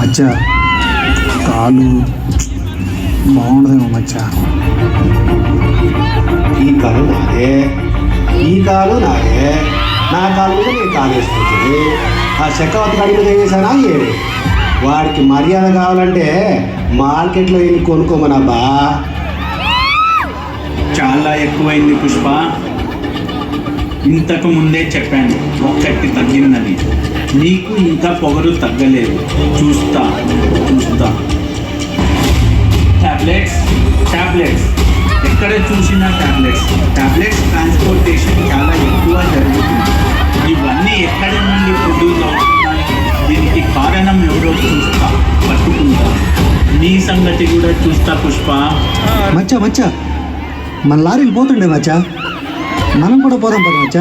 మచ్చ కాలు బాగుండదేమో మచ్చ. ఈ కాలు నాదే, ఈ కాలు నాదే, నా కాలు మీద నేను కాలు వేసుకుంటుంది. ఆ చక్రవర్తి కాడి మీద ఏం చేశానా ఏమి? వాడికి మర్యాద కావాలంటే మార్కెట్లో వెళ్ళి కొనుక్కోమనబ్బా. చాలా ఎక్కువైంది పుష్ప. ఇంతకు ముందే చెప్పాను ఒక్కటి తగ్గిందని. నీకు ఇంకా పొగరు తగ్గలేదు. చూస్తా చూస్తా. టాబ్లెట్స్ టాబ్లెట్స్ ఎక్కడ చూసినా టాబ్లెట్స్ టాబ్లెట్స్ ట్రాన్స్పోర్టేషన్ చాలా ఎక్కువ జరుగుతుంది. ఇవన్నీ ఎక్కడి నుండి ప్రొడ్యూస్ అవుతున్నాయి? దీనికి కారణం ఎవరో చూస్తా, పట్టుకుంటా. నీ సంగతి కూడా చూస్తా పుష్ప. మచ్చ మన లారీలు పోతుండే మచ్చ, మనం కూడా పోదాం పద మచ్చ.